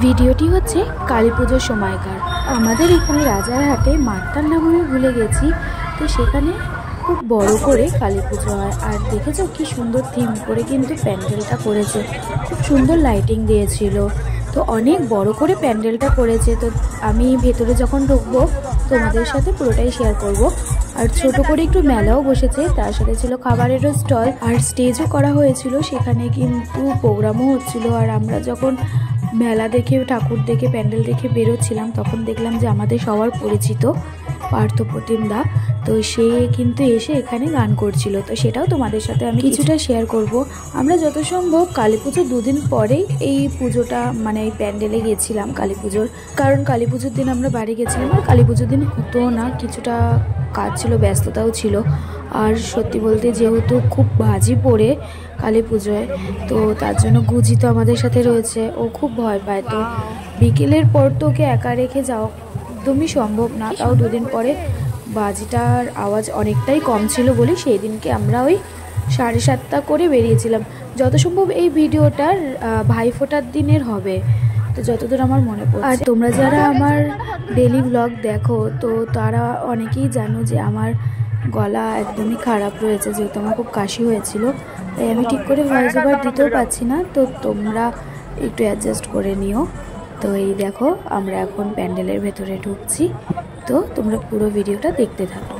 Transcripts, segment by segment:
ভিডিওটি হচ্ছে কালী পুজোর সময়কার। আমাদের এখানে রাজারহাটে মাঠটার নাম আমি ভুলে গেছি, তো সেখানে খুব বড় করে কালী পুজো হয়। আর দেখেছো কি সুন্দর থিম করে কিন্তু প্যান্ডেলটা করেছে, খুব সুন্দর লাইটিং দিয়েছিল, তো অনেক বড় করে প্যান্ডেলটা করেছে। তো আমি ভেতরে যখন ঢুকবো তোমাদের সাথে পুরোটাই শেয়ার করব। আর ছোট করে একটু মেলাও বসেছে, তার সাথে ছিল খাবারেরও স্টল আর স্টেজও করা হয়েছিল, সেখানে কিন্তু প্রোগ্রামও হচ্ছিল। আর আমরা যখন মেলা দেখে ঠাকুর দেখে প্যান্ডেল দেখে বেরোচ্ছিলাম তখন দেখলাম যে আমাদের সবার পরিচিত পার্থপ্রতিম দা, তো সে কিন্তু এসে এখানে গান করছিল, তো সেটাও তোমাদের সাথে আমি কিছুটা শেয়ার করব। আমরা যত সম্ভব কালী পুজোর দুদিন পরেই এই পুজোটা মানে এই প্যান্ডেলে গেছিলাম কালী পুজোর, কারণ কালী পুজোর দিন আমরা বাড়ি গেছিলাম আর কালী পুজোর দিন হতো না, কিছুটা কাজ ছিল, ব্যস্ততাও ছিল। আর সত্যি বলতে যেহেতু খুব বাজি পড়ে কালী পুজোয়, তো তার জন্য গুজি তো আমাদের সাথে রয়েছে, ও খুব ভয় পায়, তো বিকেলের পর তো ওকে একা রেখে যাওয়া একদমই সম্ভব না। তাও দুদিন পরে বাজিটার আওয়াজ অনেকটাই কম ছিল বলে সেই দিনকে আমরা ওই 7:30 করে বেরিয়েছিলাম। যত সম্ভব এই ভিডিওটার ভাইফোঁটার দিনের হবে, তো যতদূর আমার মনে পড়ছে। আর তোমরা যারা আমার ডেলি ব্লগ দেখো তো তারা অনেকেই জানো যে আমার গলা একদমই খারাপ রয়েছে, যেহেতু আমার খুব কাশি হয়েছিল, তাই আমি ঠিক করে ভয়েস ওভার দিতেও পারছি না, তো তোমরা একটু অ্যাডজাস্ট করে নিও। তো এই দেখো আমরা এখন প্যান্ডেলের ভেতরে ঢুকছি, তো তোমরা পুরো ভিডিওটা দেখতে থাকো।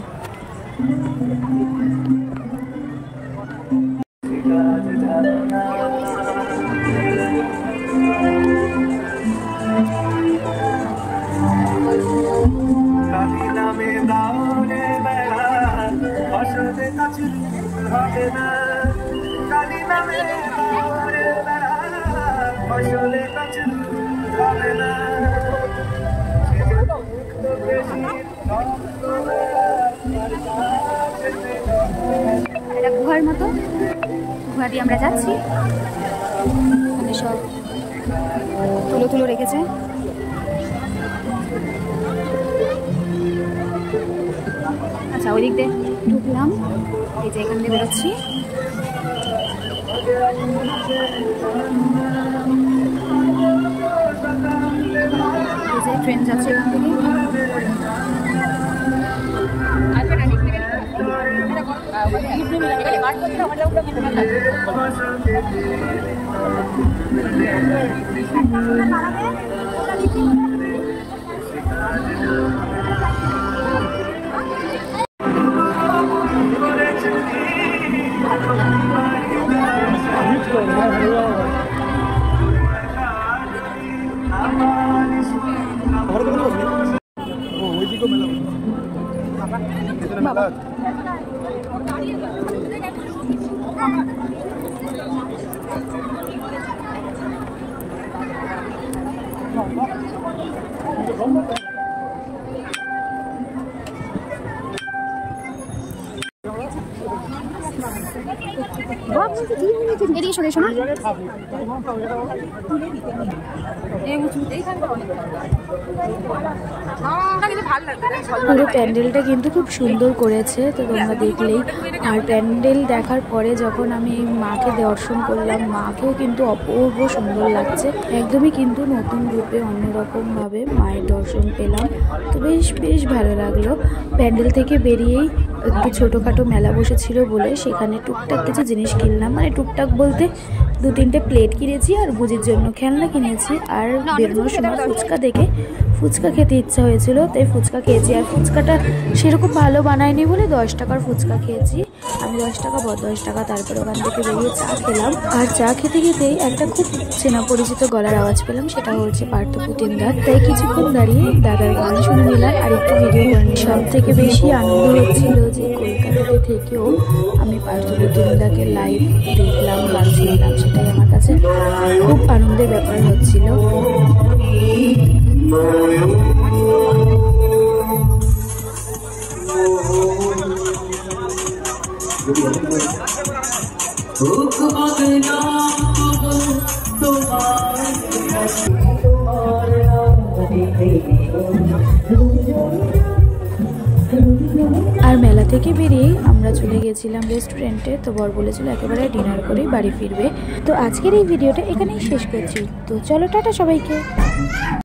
এটা গুহার মতো, গুহা দিয়ে আমরা যাচ্ছি, এখানে সব তুলো তুলো রেখেছে। আচ্ছা ওই দিক দিয়ে ঢুকলাম, এই যে এখান দিয়ে বেরোচ্ছি। এই যে ট্রেন যাচ্ছে এখান থেকে। এদিকে সরে এসো না। পুরো প্যান্ডেলটা কিন্তু খুব সুন্দর করেছে, তো তোমরা দেখলেই। আর প্যান্ডেল দেখার পরে যখন আমি মাকে দর্শন করলাম, মাকেও কিন্তু অপূর্ব সুন্দর লাগছে, একদমই কিন্তু নতুন রূপে অন্যরকমভাবে মায়ের দর্শন পেলাম, তো বেশ ভালো লাগলো। প্যান্ডেল থেকে বেরিয়েই একটু ছোটোখাটো মেলা বসেছিল বলে সেখানে টুকটাক কিছু জিনিস কিনলাম, মানে টুকটাক বলতে 2-3টে প্লেট কিনেছি আর গুজির জন্য খেলনা কিনেছি। আর বেরোনোর সময় ফুচকা দেখে ফুচকা খেতে ইচ্ছা হয়েছিল, তাই ফুচকা খেয়েছি। আর ফুচকাটা সেরকম ভালো বানায়নি বলে 10 টাকার ফুচকা খেয়েছি আমি, 10 টাকা 10 টাকা। তারপরে ওখান থেকে বেরিয়ে চা খেলাম, আর চা খেতে খেতেই একটা খুব চেনা পরিচিত গলার আওয়াজ পেলাম, সেটা হচ্ছে পার্থপ্রতিম দার, তাই কিছুক্ষণ দাঁড়িয়ে দাদার গান শুনে নিলাম আর একটু ভিডিও করে নিলাম। সব থেকে বেশি আনন্দ হচ্ছিল যে কলকাতাতে থেকেও আমি পার্থপ্রতিম দাকে লাইভ দেখলাম, গান শুনলাম, সেটাই আমার কাছে খুব আনন্দের ব্যাপার হচ্ছিল। আর মেলা থেকে বেরিয়েই আমরা চলে গেছিলাম রেস্টুরেন্টে। তো বর বলেছিল একেবারে ডিনার করেই বাড়ি ফিরবে। তো আজকের এই ভিডিওটা এখানেই শেষ করছি। তো চলো টাটা সবাইকে।